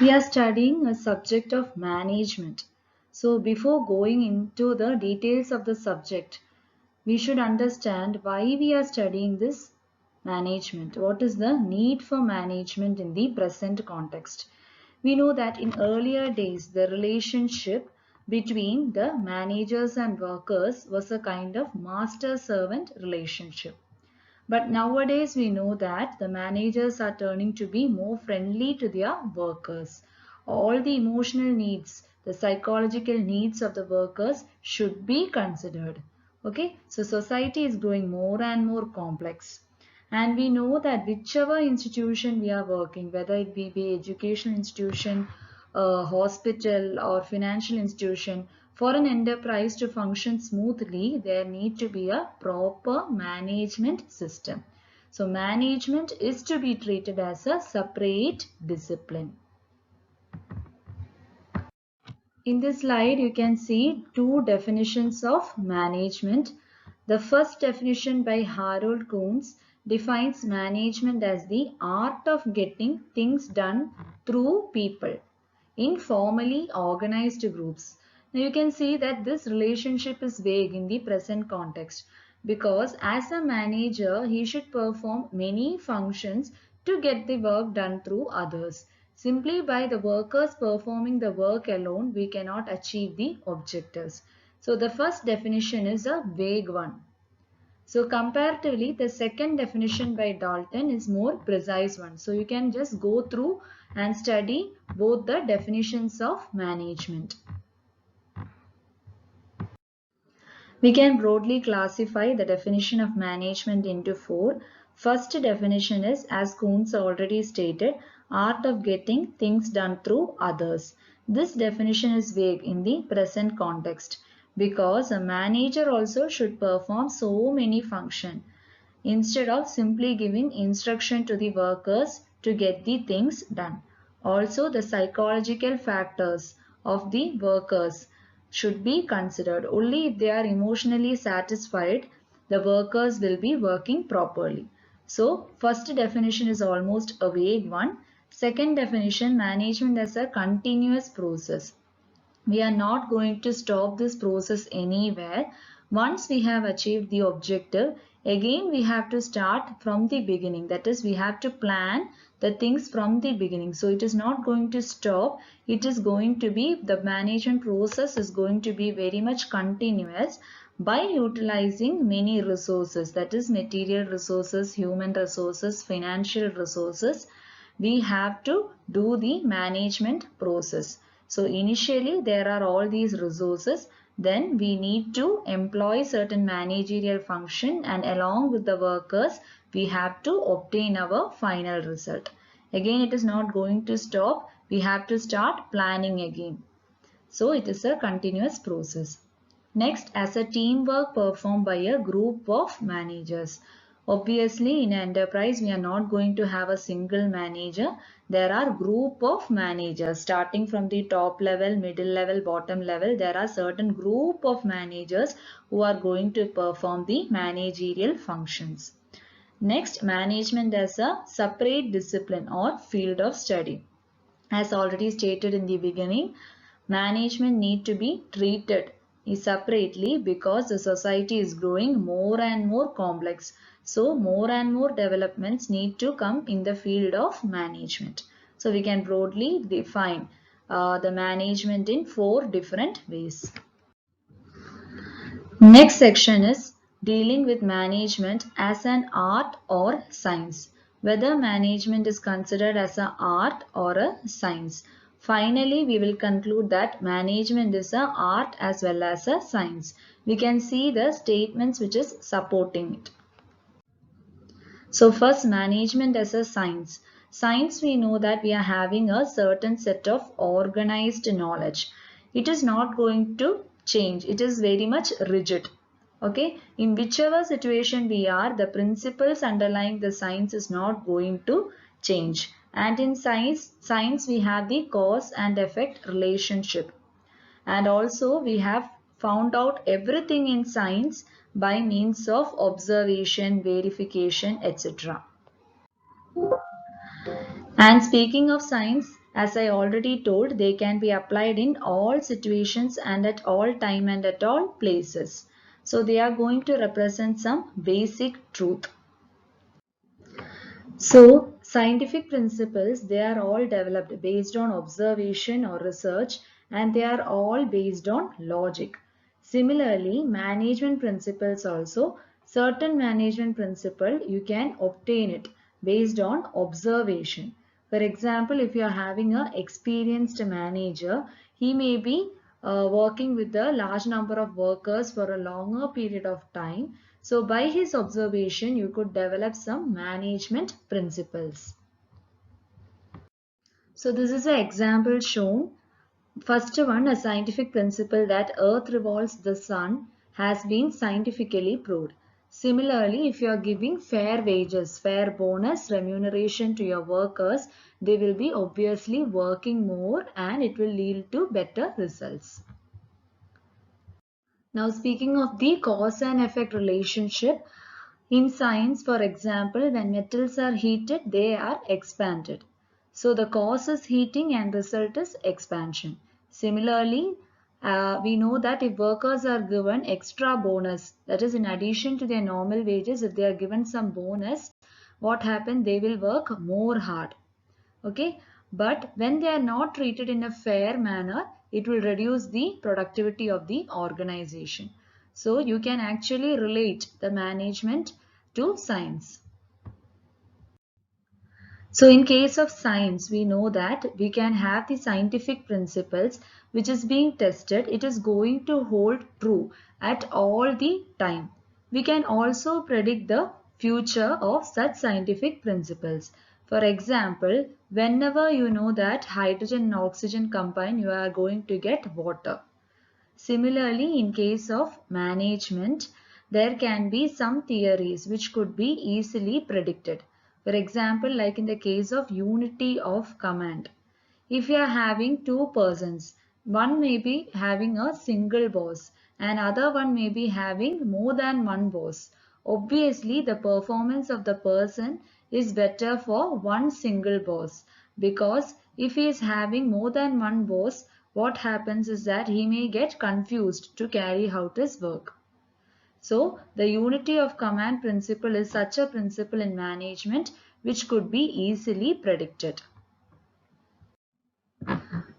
We are studying a subject of management. So, before going into the details of the subject, we should understand why we are studying this management. What is the need for management in the present context? We know that in earlier days, the relationship between the managers and workers was a kind of master-servant relationship. But nowadays we know that the managers are turning to be more friendly to their workers. All the emotional needs, the psychological needs of the workers should be considered. Okay, so society is growing more and more complex. And we know that whichever institution we are working, whether it be educational institution, hospital or financial institution, for an enterprise to function smoothly, there need to be a proper management system. So management is to be treated as a separate discipline. In this slide, you can see two definitions of management. The first definition by Harold Kuhns defines management as the art of getting things done through people in formally organized groups. Now you can see that this relationship is vague in the present context because as a manager, he should perform many functions to get the work done through others. Simply by the workers performing the work alone, we cannot achieve the objectives. So the first definition is a vague one. So comparatively, the second definition by Dalton is more precise one. So you can just go through and study both the definitions of management. We can broadly classify the definition of management into four. First definition is, as Kuhns already stated, art of getting things done through others. This definition is vague in the present context because a manager also should perform so many functions instead of simply giving instruction to the workers to get the things done. Also, the psychological factors of the workers should be considered. Only if they are emotionally satisfied, the workers will be working properly. So, first definition is almost a vague one. Second definition, management as a continuous process. We are not going to stop this process anywhere. Once we have achieved the objective, again we have to start from the beginning. That is, we have to plan the things from the beginning. So it is not going to stop. It is going to be, the management process is going to be very much continuous by utilizing many resources. That is, material resources, human resources, financial resources. We have to do the management process. So initially there are all these resources, then we need to employ certain managerial function, and along with the workers we have to obtain our final result. Again, it is not going to stop. We have to start planning again. So it is a continuous process. Next, as a teamwork performed by a group of managers. Obviously, in an enterprise, we are not going to have a single manager. There are group of managers starting from the top level, middle level, bottom level. There are certain group of managers who are going to perform the managerial functions. Next, management as a separate discipline or field of study. As already stated in the beginning, management need to be treated separately because the society is growing more and more complex. So more and more developments need to come in the field of management. So we can broadly define the management in four different ways. Next section is dealing with management as an art or science. Whether management is considered as an art or a science. Finally, we will conclude that management is an art as well as a science. We can see the statements which is supporting it. So first, management as a science. Science, we know that we are having a certain set of organized knowledge. It is not going to change. It is very much rigid. Okay, in whichever situation we are, the principles underlying the science is not going to change. And in science we have the cause and effect relationship. And also we have found out everything in science by means of observation, verification, etc. And speaking of science, As I already told, they can be applied in all situations and at all time and at all places. So they are going to represent some basic truth. So scientific principles, they are all developed based on observation or research, and they are all based on logic. Similarly, management principles also, certain management principle you can obtain it based on observation. For example, if you are having an experienced manager, he may be working with a large number of workers for a longer period of time. So by his observation, you could develop some management principles. So this is an example shown. First one, a scientific principle that Earth revolves the Sun has been scientifically proved. Similarly, if you are giving fair wages, fair bonus, remuneration to your workers, they will be obviously working more and it will lead to better results. Now speaking of the cause and effect relationship, in science, for example, when metals are heated, they are expanded. So the cause is heating and result is expansion. Similarly, we know that if workers are given extra bonus, that is in addition to their normal wages, if they are given some bonus, what happens? They will work more hard. Okay, but when they are not treated in a fair manner, it will reduce the productivity of the organization. So you can actually relate the management to science. So in case of science, we know that we can have the scientific principles which is being tested. It is going to hold true at all the time. We can also predict the future of such scientific principles. For example, whenever you know that hydrogen and oxygen combine, you are going to get water. Similarly, in case of management, there can be some theories which could be easily predicted. For example, like in the case of unity of command. If you are having two persons, one may be having a single boss and other one may be having more than one boss. Obviously, the performance of the person is better for one single boss, because if he is having more than one boss, what happens is that he may get confused to carry out his work. So, the unity of command principle is such a principle in management which could be easily predicted.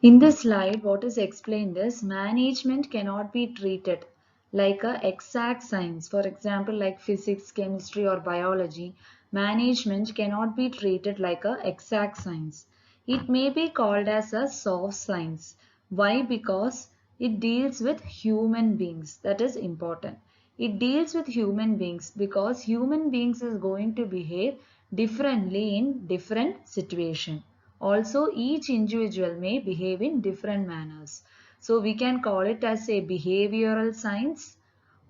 In this slide, what is explained is management cannot be treated like a exact science. For example, like physics, chemistry or biology, management cannot be treated like a exact science. It may be called as a soft science. Why? Because it deals with human beings. That is important. It deals with human beings because human beings is going to behave differently in different situations. Also, each individual may behave in different manners. So, we can call it as a behavioral science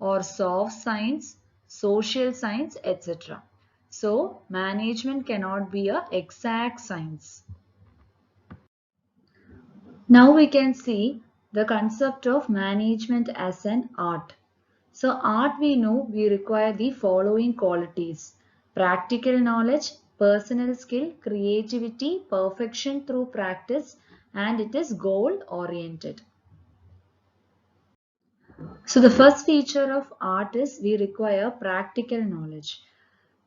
or soft science, social science, etc. So, management cannot be a exact science. Now we can see the concept of management as an art. So art, we know we require the following qualities: practical knowledge, personal skill, creativity, perfection through practice, and it is goal oriented. So the first feature of art is we require practical knowledge.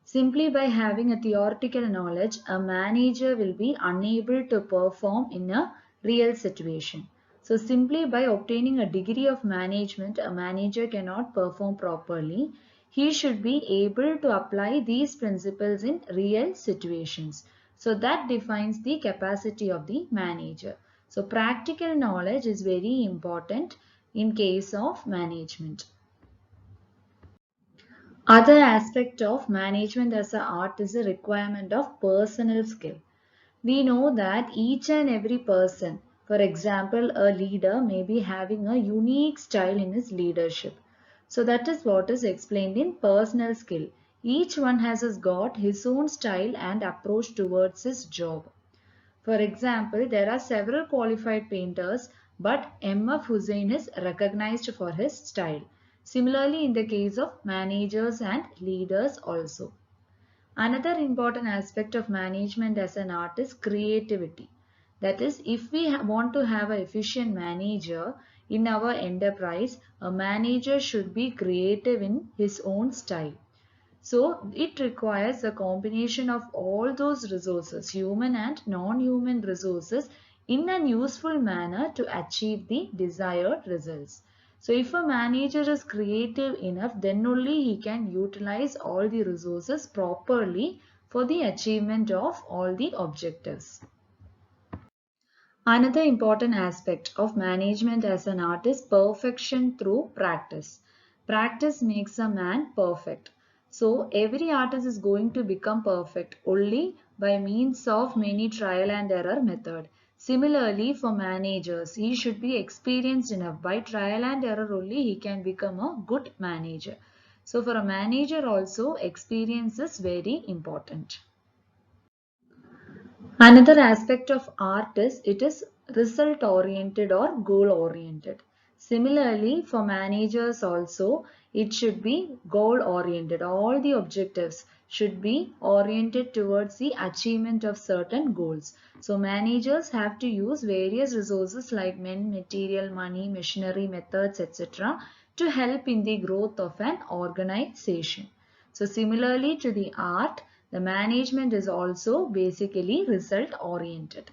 Simply by having a theoretical knowledge, a manager will be unable to perform in a real situation. So simply by obtaining a degree of management, a manager cannot perform properly. He should be able to apply these principles in real situations. So that defines the capacity of the manager. So practical knowledge is very important in case of management. Other aspect of management as an art is a requirement of personal skill. We know that each and every person, for example, a leader may be having a unique style in his leadership. So that is what is explained in personal skill. Each one has got his own style and approach towards his job. For example, there are several qualified painters, but M.F. Hussain is recognized for his style. Similarly, in the case of managers and leaders also. Another important aspect of management as an art is creativity. That is, if we want to have an efficient manager in our enterprise, a manager should be creative in his own style. So it requires a combination of all those resources, human and non-human resources, in a useful manner to achieve the desired results. So if a manager is creative enough, then only he can utilize all the resources properly for the achievement of all the objectives. Another important aspect of management as an art is perfection through practice. Practice makes a man perfect. So every artist is going to become perfect only by means of many trial and error method. Similarly, for managers, he should be experienced enough. By trial and error only he can become a good manager. So for a manager also, experience is very important. Another aspect of art is it is result oriented or goal oriented. Similarly, for managers also, it should be goal oriented. All the objectives should be oriented towards the achievement of certain goals. So managers have to use various resources like men, material, money, machinery, methods, etc. to help in the growth of an organization. So similarly to the art, the management is also basically result oriented.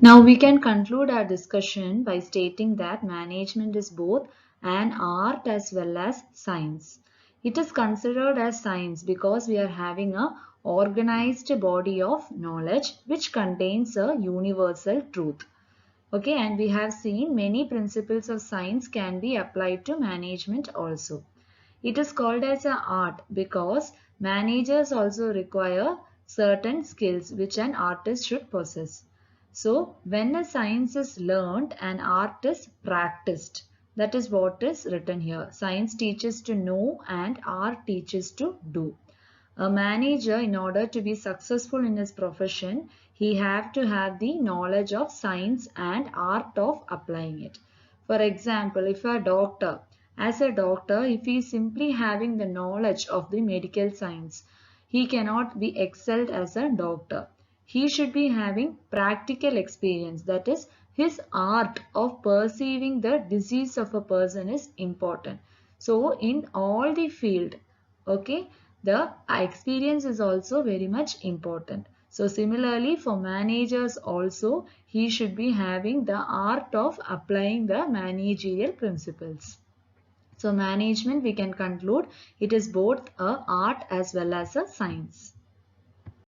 Now we can conclude our discussion by stating that management is both an art as well as science. It is considered as science because we are having a organized body of knowledge which contains a universal truth. Okay, and we have seen many principles of science can be applied to management also. It is called as an art because managers also require certain skills which an artist should possess. So, when a science is learned, an art is practiced. That is what is written here. Science teaches to know and art teaches to do. A manager, in order to be successful in his profession, he have to have the knowledge of science and art of applying it. For example, if a doctor, as a doctor, if he is simply having the knowledge of the medical science, he cannot be excelled as a doctor. He should be having practical experience. That is, his art of perceiving the disease of a person is important. So, in all the field, okay, the experience is also very much important. So similarly for managers also, he should be having the art of applying the managerial principles. So management, we can conclude, it is both a art as well as a science.